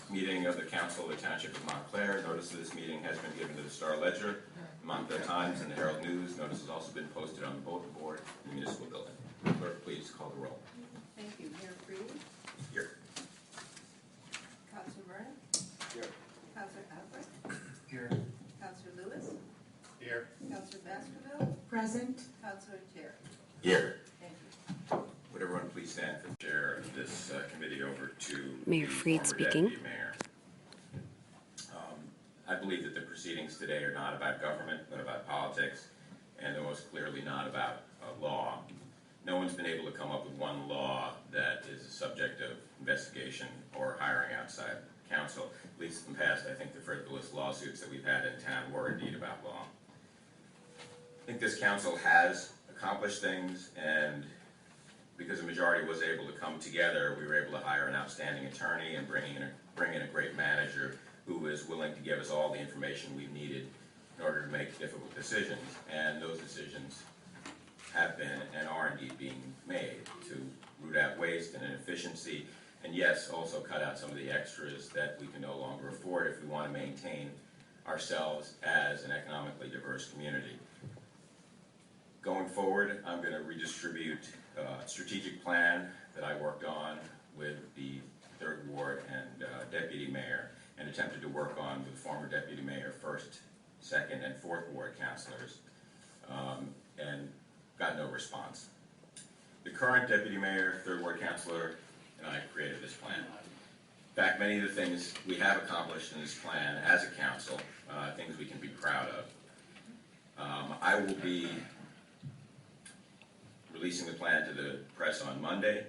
meeting of the Council of the Township of Montclair. Notice of this meeting has been given to the Star Ledger, the Montclair Times, and the Herald News. Notice has also been posted on the bulletin board in the municipal building. Clerk, please call the roll. Thank you. Mayor Freed? Here. Councilor Vernon? Here. Councilor Alfred? Here. Councilor Lewis? Here. Councilor Baskerville? Present. Councilor Terry? Here. Thank you. Would everyone please stand for the chair of this committee over to Mayor the Freed former speaking. Deputy Mayor. I believe that the proceedings today are not about government, but about politics, and they're most clearly not about law. No one's been able to come up with one law that is a subject of investigation or hiring outside counsel. At least in the past, I think the frivolous lawsuits that we've had in town were indeed about law. I think this council has accomplished things, and because the majority was able to come together, we were able to hire an outstanding attorney and bring in a great manager who is willing to give us all the information we've needed in order to make difficult decisions. And those decisions have been and are indeed being made to root out waste and inefficiency, and yes, also cut out some of the extras that we can no longer afford if we want to maintain ourselves as an economically diverse community. Going forward, I'm going to redistribute a strategic plan that I worked on with the 3rd Ward and Deputy Mayor, and attempted to work on with former Deputy Mayor, 1st, 2nd, and 4th Ward councilors, and got no response. The current Deputy Mayor, 3rd Ward councilor, and I created this plan. In fact, many of the things we have accomplished in this plan as a council, things we can be proud of. I will be releasing the plan to the press on Monday,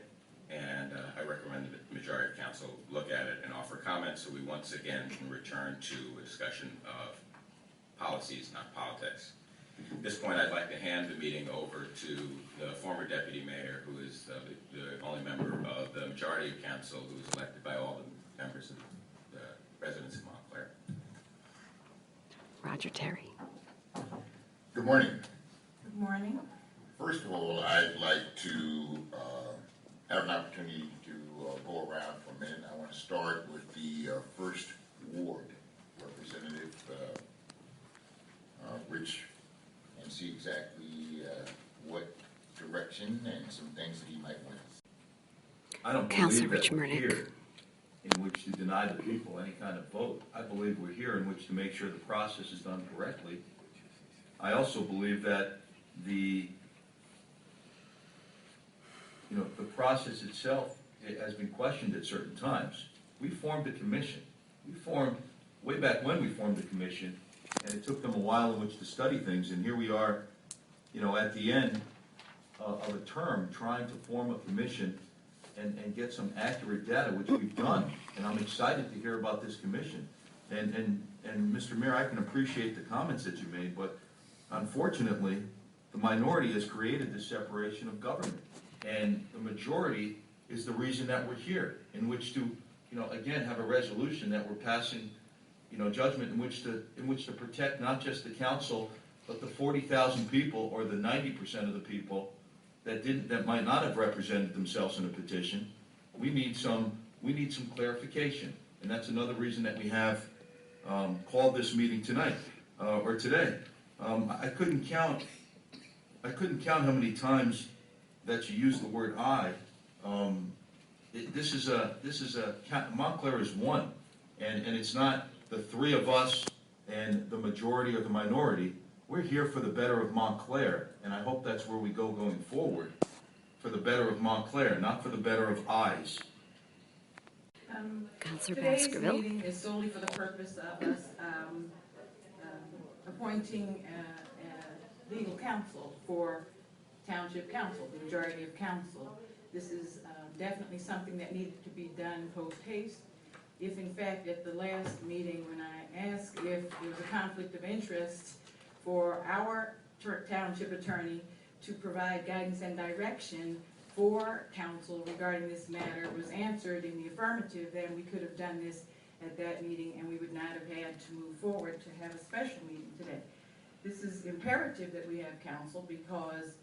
and I recommend that the majority of council look at it and offer comments so we once again can return to a discussion of policies, not politics. At this point, I'd like to hand the meeting over to the former Deputy Mayor, who is the only member of the majority of council who is elected by all the members of the residents of Montclair. Roger Terry. Good morning. Good morning. First of all, I'd like to have an opportunity to go around for a minute. I want to start with the 1st Ward representative, Rich, and see exactly what direction and some things that he might want to see. I don't Councilor believe that we're Rich-Murnick. here in which to deny the people any kind of vote. I believe we're here in which to make sure the process is done correctly. I also believe that the process itself, it has been questioned at certain times. We formed a commission. Way back when we formed a commission, and it took them a while in which to study things, and here we are, at the end of a term trying to form a commission and get some accurate data, which we've done, and I'm excited to hear about this commission. And Mr. Mayor, I can appreciate the comments that you made, but unfortunately, the minority has created this separation of government, and the majority is the reason that we're here, in which to, again, have a resolution that we're passing, judgment in which to protect not just the council, but the 40,000 people or the 90% of the people that might not have represented themselves in a petition. We need some clarification, and that's another reason that we have called this meeting tonight or today. I couldn't count how many times that you use the word "I." Montclair is one, and it's not the three of us and the majority or the minority. We're here for the better of Montclair, and I hope that's where we go going forward, for the better of Montclair, not for the better of I's. Councilor Today's Baskerville. meeting is solely for the purpose of us appointing legal counsel for Township Council, the majority of council. This is definitely something that needed to be done post-haste. If in fact at the last meeting when I asked if there was a conflict of interest for our township attorney to provide guidance and direction for council regarding this matter was answered in the affirmative, then we could have done this at that meeting and we would not have had to move forward to have a special meeting today. This is imperative that we have counsel because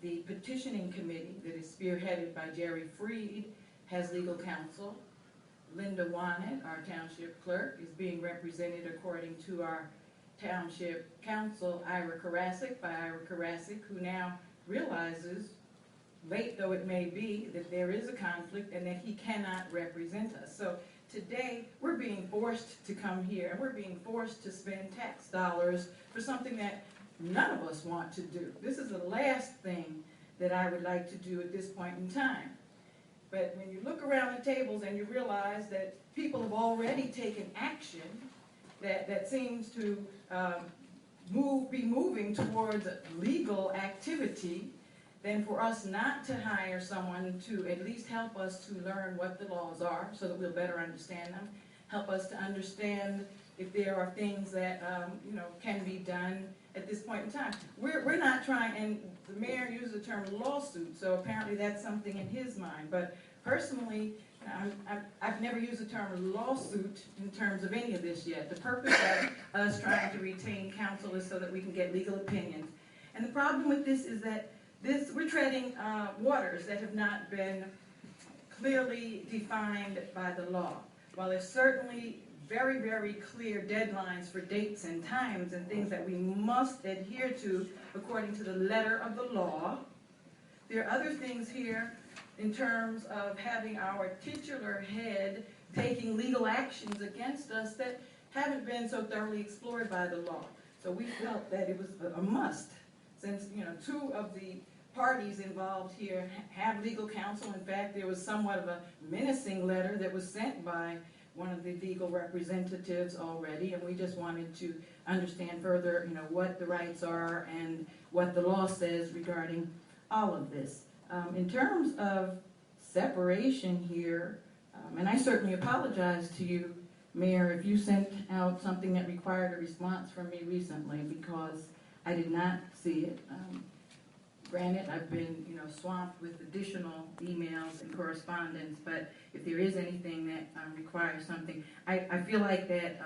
the petitioning committee that is spearheaded by Jerry Freed has legal counsel. Linda Wannett, our township clerk, is being represented according to our township council, Ira Karasik, by Ira Karasik, who now realizes, late though it may be, that there is a conflict and that he cannot represent us. So today, we're being forced to come here, and we're being forced to spend tax dollars for something that none of us want to do. This is the last thing that I would like to do at this point in time. But when you look around the tables and you realize that people have already taken action that seems to be moving towards legal activity, then for us not to hire someone to at least help us to learn what the laws are so that we'll better understand them, help us to understand if there are things that can be done at this point in time. We're not trying, and the mayor used the term lawsuit, so apparently that's something in his mind. But personally, I've never used the term lawsuit in terms of any of this yet. The purpose of us trying to retain counsel is so that we can get legal opinions. And the problem with this is that we're treading waters that have not been clearly defined by the law. While there's certainly very, very clear deadlines for dates and times and things that we must adhere to according to the letter of the law, there are other things here in terms of having our titular head taking legal actions against us that haven't been so thoroughly explored by the law. So we felt that it was a must, since two of the parties involved here have legal counsel. In fact, there was somewhat of a menacing letter that was sent by one of the legal representatives already, and we just wanted to understand further, what the rights are and what the law says regarding all of this. In terms of separation here, and I certainly apologize to you, Mayor, if you sent out something that required a response from me recently, because I did not see it. Granted, I've been, swamped with additional emails and correspondence, but if there is anything that requires something, I feel like that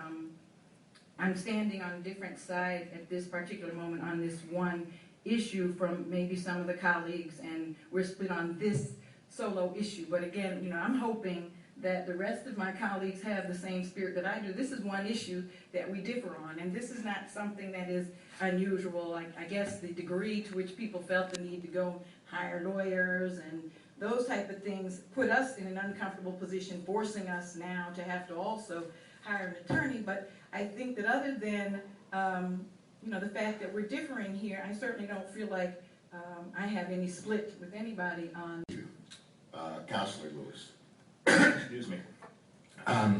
I'm standing on a different side at this particular moment on this one issue from maybe some of the colleagues, and we're split on this solo issue. But again, I'm hoping that the rest of my colleagues have the same spirit that I do. This is one issue that we differ on, and this is not something that is unusual. I guess the degree to which people felt the need to go hire lawyers and those type of things put us in an uncomfortable position, forcing us now to have to also hire an attorney. But I think that other than the fact that we're differing here, I certainly don't feel like I have any split with anybody on. Councilor Lewis. Excuse me. I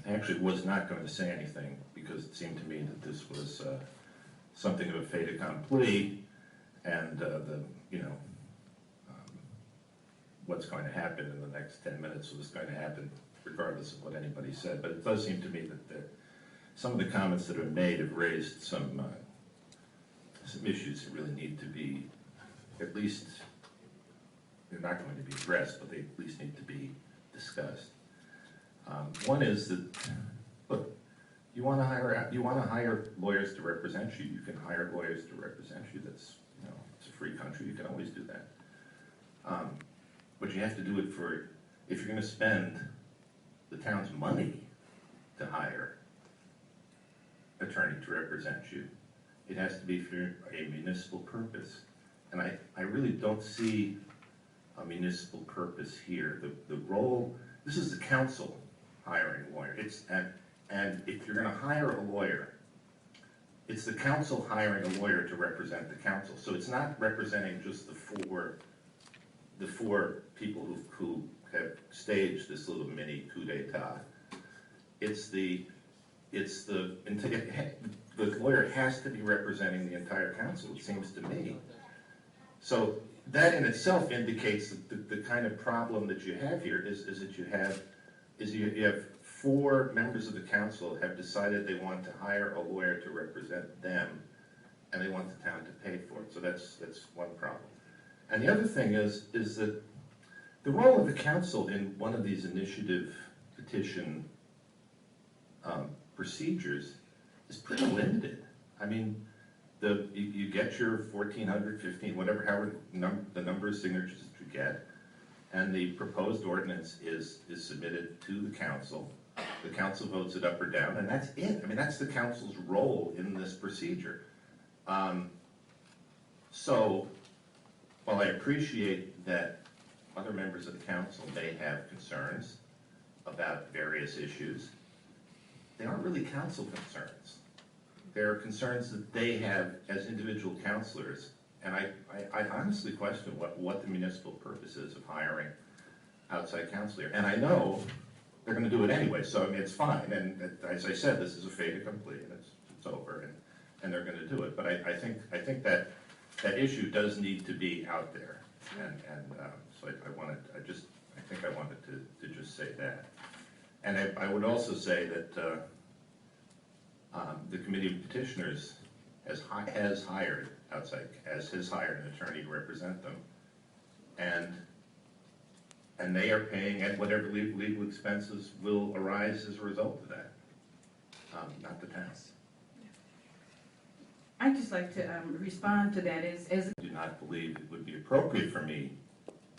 actually was not going to say anything because it seemed to me that this was something of a fait accompli, and what's going to happen in the next 10 minutes was going to happen regardless of what anybody said. But it does seem to me that some of the comments that are made have raised some issues that really need to be, at least, they're not going to be addressed, but they at least need to be discussed. One is that, look, you want to hire lawyers to represent you. You can hire lawyers to represent you. That's, it's a free country. You can always do that. But you have to do it if you're going to spend the town's money to hire an attorney to represent you, it has to be for a municipal purpose. And I really don't see a municipal purpose here. The role, this is the council hiring a lawyer. And if you're going to hire a lawyer, it's the council hiring a lawyer to represent the council. So it's not representing just the four people who have staged this little mini coup d'etat. The lawyer has to be representing the entire council, it seems to me. So that in itself indicates that the kind of problem that you have here is that you have four members of the council have decided they want to hire a lawyer to represent them, and they want the town to pay for it. So that's one problem. And the other thing is that the role of the council in one of these initiative petition procedures is pretty limited. I mean, you get your 1,400, 15, whatever, however the number of signatures that you get, and the proposed ordinance is submitted to the council. The council votes it up or down, and that's it. I mean, that's the council's role in this procedure. So, while I appreciate that other members of the council may have concerns about various issues, they aren't really council concerns. They're concerns that they have as individual councilors, and I honestly question what the municipal purpose is of hiring outside counsel here. And I know they're gonna do it anyway, so I mean, it's fine, and as I said, this is a fait accompli, and it's over, and they're gonna do it. But I think that issue does need to be out there, and so I think I wanted to just say that. And I would also say that the Committee of Petitioners has hired an attorney to represent them, and they are paying at whatever legal expenses will arise as a result of that, not the town. I'd just like to respond to that as I do not believe it would be appropriate for me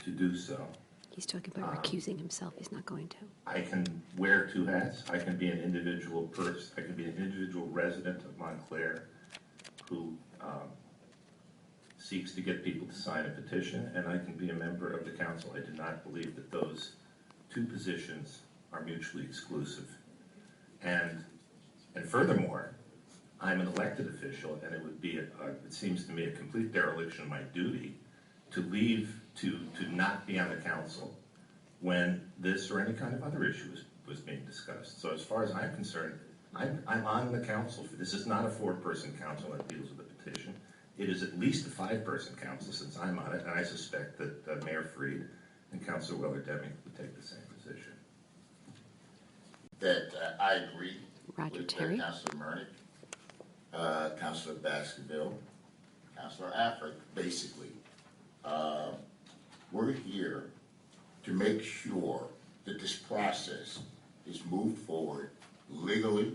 to do so. He's talking about recusing himself. He's not going to. I can wear two hats. I can be an individual person. I can be an individual resident of Montclair who seeks to get people to sign a petition, and I can be a member of the council. I do not believe that those two positions are mutually exclusive. And furthermore, I'm an elected official, and it would be, it seems to me, a complete dereliction of my duty to leave, to not be on the council when this or any kind of other issue was being discussed. So as far as I'm concerned, I'm on the council. This is not a 4-person council that deals with the petition. It is at least a 5-person council since I'm on it, and I suspect that Mayor Freed and Councilor Weller-Deming would take the same position. That I agree Roger with Terry. Councilor Murnick, Councilor Baskerville, Councilor Affleck, basically. We're here to make sure that this process is moved forward legally,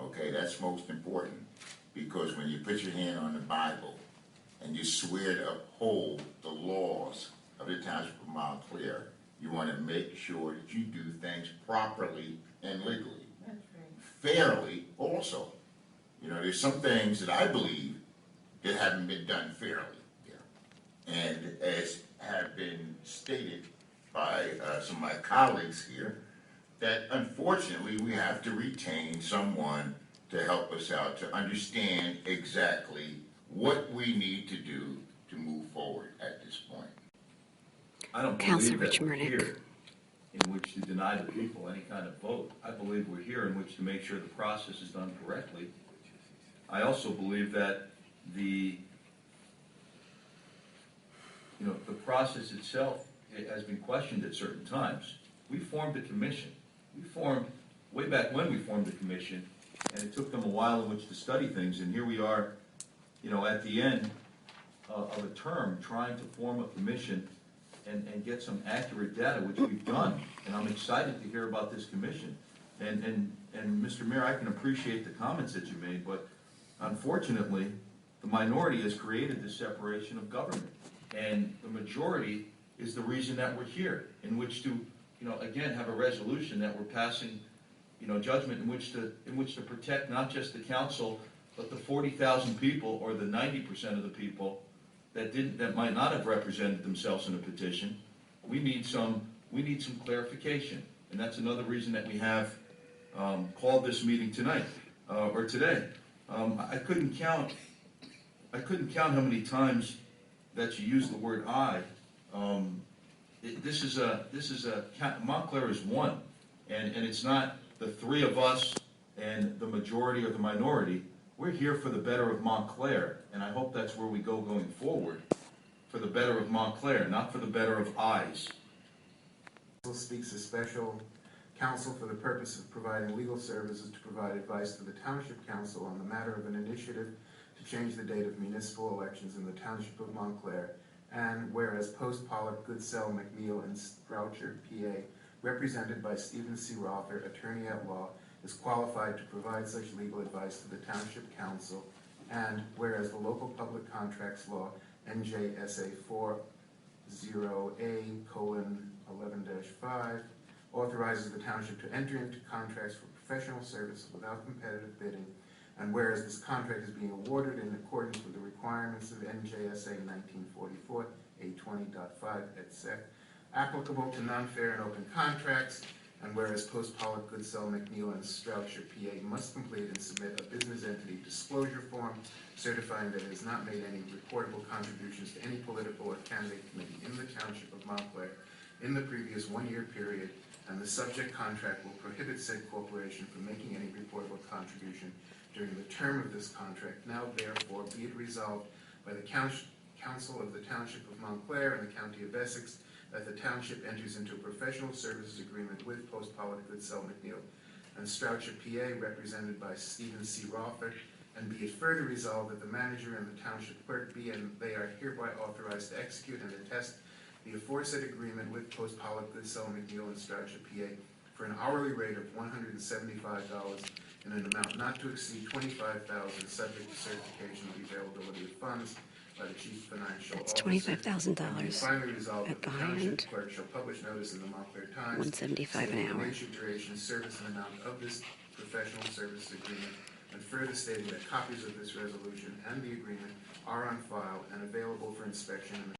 okay, that's most important, because when you put your hand on the Bible and you swear to uphold the laws of the Township of Montclair, you want to make sure that you do things properly and legally. That's Fairly also. You know, there's some things that I believe that haven't been done fairly here. And as have been stated by some of my colleagues here, that unfortunately we have to retain someone to help us out to understand exactly what we need to do to move forward at this point. I don't Councilor believe that we're Rich-Murnick. here in which to deny the people any kind of vote. I believe we're here in which to make sure the process is done correctly. I also believe that the process itself, it has been questioned at certain times. We formed a commission. Way back when we formed the commission, and it took them a while in which to study things, and here we are, at the end of a term, trying to form a commission and get some accurate data, which we've done, and I'm excited to hear about this commission. And Mr. Mayor, I can appreciate the comments that you made, but unfortunately, the minority has created this separation of government, and the majority is the reason that we're here, in which to, again, have a resolution that we're passing, judgment in which to protect not just the council, but the 40,000 people or the 90% of the people that might not have represented themselves in a petition. We need some clarification, and that's another reason that we have called this meeting tonight or today. I couldn't count how many times that you use the word "I." Montclair is one, and it's not the three of us and the majority or the minority. We're here for the better of Montclair, and I hope that's where we go going forward, for the better of Montclair, not for the better of I's. Speaks a special counsel for the purpose of providing legal services to provide advice to the Township Council on the matter of an initiative to change the date of municipal elections in the Township of Montclair. And whereas Post Pollock, Goodsell, McNeil, and Stroucher, PA, represented by Stephen C. Rother, attorney at law, is qualified to provide such legal advice to the Township Council. And whereas the local public contracts law, NJSA 0A:11-5, authorizes the township to enter into contracts for professional services without competitive bidding, and whereas this contract is being awarded in accordance with the requirements of NJSA 1944, A20.5 et sec, applicable to non-fair and open contracts, and whereas Post Pollock, Goodsell, McNeil, and Stroudsher, PA must complete and submit a business entity disclosure form certifying that it has not made any reportable contributions to any political or candidate committee in the township of Montclair in the previous one-year period, and the subject contract will prohibit said corporation from making any reportable contribution during the term of this contract. Now therefore be it resolved by the Council of the Township of Montclair and the County of Essex that the township enters into a professional services agreement with Post Pollock, Goodsell, McNeil, and Stroudsher, PA, represented by Stephen C. Rother, and be it further resolved that the manager and the township clerk be and they are hereby authorized to execute and attest the aforesaid agreement with Post Pollock, Goodsell, McNeil, and Stroudsher, PA, for an hourly rate of $175 in an amount not to exceed $25,000, subject to certification of the availability of funds by the chief financial That's officer. $25,000 Finally resolved at that the the high township end. clerk shall publish notice in the Montclair Times. $175 an stating the hour. nature, duration, service, and amount of this professional services agreement, and further stating that copies of this resolution and the agreement are on file and available for inspection in the